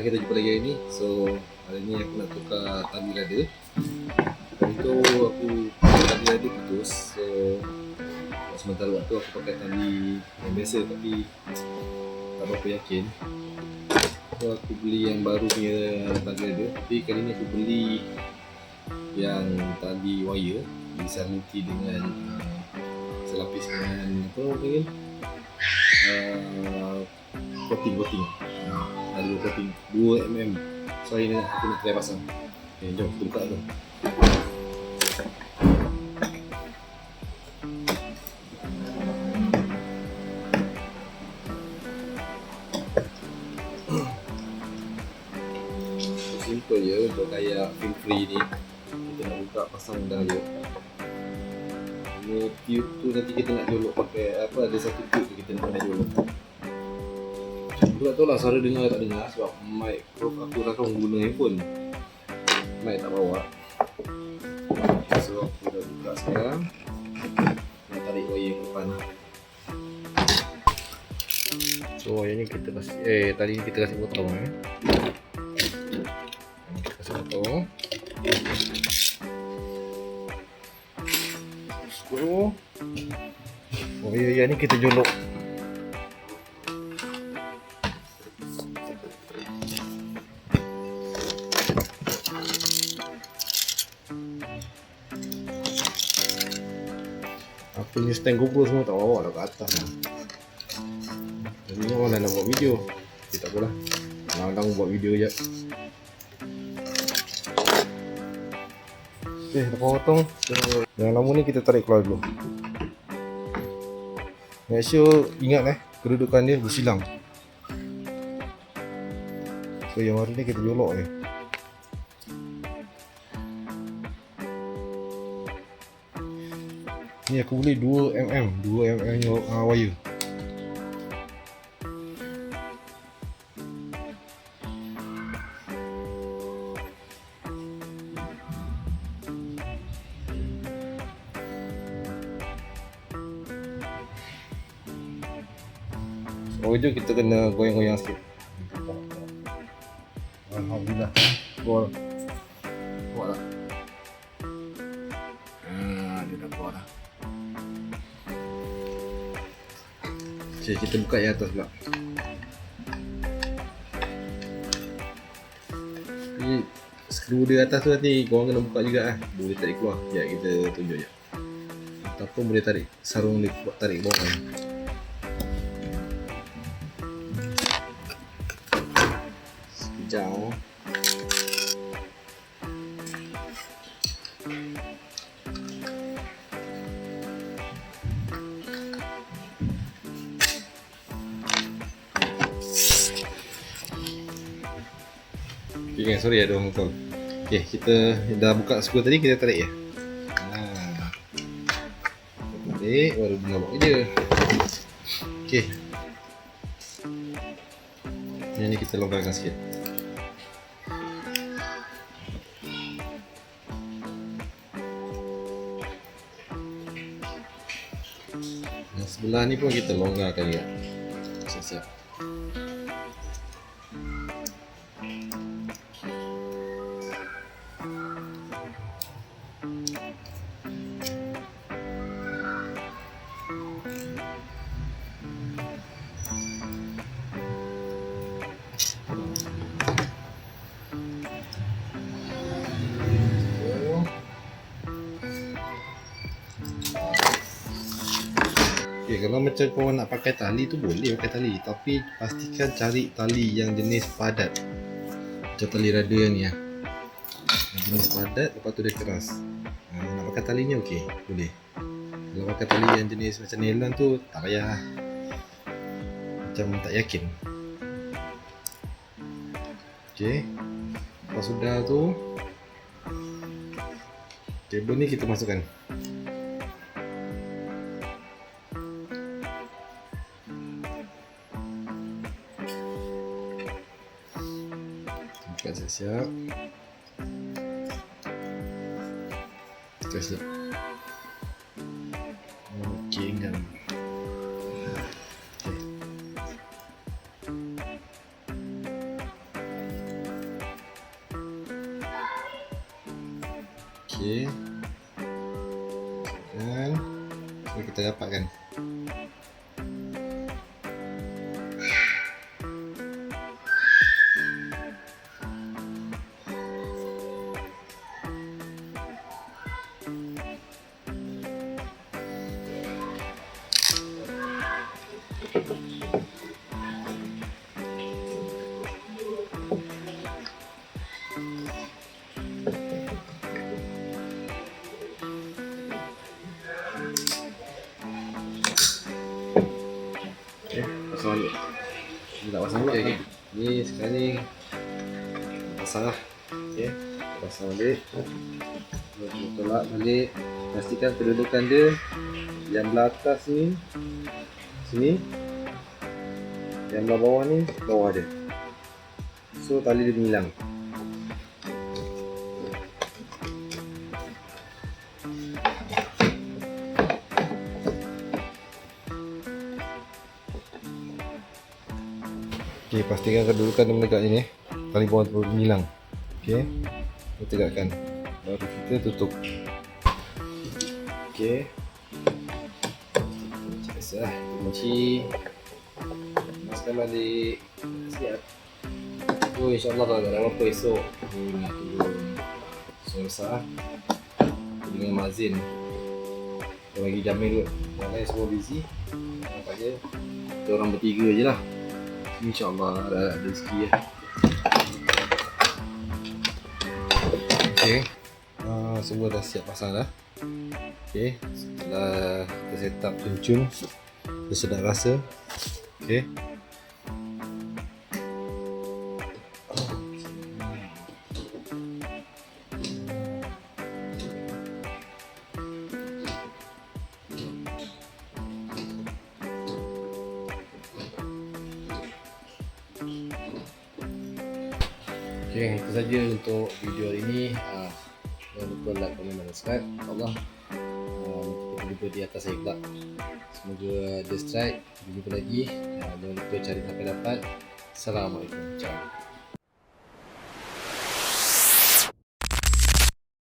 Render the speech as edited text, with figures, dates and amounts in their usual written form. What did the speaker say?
kita jumpa lagi hari ni. So hari ni aku nak tukar tali rada. Hari tu aku tali rada putus. So sementara waktu aku pakai tali yang biasa tapi tak berapa yakin. So aku beli yang baru punya tali rada. Tapi kali ni aku beli yang tali wire disarungi dengan selapis dengan apa panggil coating ada 2 coating 2mm. So hari ni aku nak try pasang. Okay, jom kita buka dulu. Simple je untuk kayak film free ni. Kita nak buka pasang dah je. Ini tube tu nanti kita nak jolok pakai apa, ada satu tube tu kita nak jolok. Aku tak tahu lah suara dengar tak dengar sebab mic aku rakam guna handphone. Mic tak bawa. So aku dah buka sekarang. Nak tarik wire ke depan. So wire ni kita kasih tadi ni kita kasih potong kita kasih potong. So wire yang ni kita jolok. Aku punya stand GoPro semua tak bawa lah ke atas lah. Jadi ni orang nak buat video. Okay, tak apalah. Kadang-kadang buat video je. Okay, dah potong. Yang lama ni kita tarik keluar dulu. Make sure ingat kedudukan dia bersilang. So yang baru ni kita jolok ni. Ni aku beli 2mm wire. So je kita kena goyang-goyang sikit. Alhamdulillah. Gol. Kuat lah. Dia dah kuat lah. Okay, kita buka yang atas pula. Ni skru dia atas tu nanti korang kena buka juga lah. Boleh tarik keluar. Sekejap kita tunjuk je. Ataupun boleh tarik sarung ni, tarik bawah ni. Sekejap. Okay, sorry ada orang call. Okay, kita dah buka skru tadi, kita tarik ya. Tarik, baru nak buat je. Okay. Yang ni kita longgarkan sikit. Yang sebelah ni pun kita longgarkan juga. Siap-siap. Okay, kalau macam korang nak pakai tali tu boleh pakai tali, tapi pastikan cari tali yang jenis padat. Macam tali rada ni lah. Yang jenis padat, lepas tu dia keras. Nak pakai tali ni okey, boleh. Kalau pakai tali yang jenis macam nylon tu tak payah. Macam tak yakin. Okay, lepas sudah tu kabel ni kita masukkan. Buka siap-siap. Kita siap. Okey kan. Okey. Dan ini kita dapatkan. Pasang balik. Ni tak pasang pula. Okay. Ni sekarang ni pasang lah. Okay. Pasang balik. Tolak balik. Pastikan kedudukan dia yang belah atas ni sini, yang belah bawah ni bawah dia. So tali dia hilang. Okey, pastikan kedudukan dia menegak ni. Tali bawah tu hilang. Okey. Kita tegakkan. Baru kita tutup. Okey. Biasa kunci. Masukkan balik. Siap. Oh, insyaAllah kalau tak ada apa-apa esok aku nak turun Sungai dengan Mazin. Kita bagi jamin dulu. Yang lain semua busy. Nampak je kita orang bertiga je lah. InsyaAllah ada rezeki ya. Okay. Semua dah siap pasang dah. Okay. Setelah kita set up cun-cun, kita sedap rasa. Okay. Okay, itu saja untuk video hari ini. Jangan lupa like, komen dan subscribe. InsyaAllah kita jumpa di atas saya pula. Semoga dia strike. Kita jumpa lagi. Jangan lupa cari sampai dapat. Assalamualaikum. Ciao.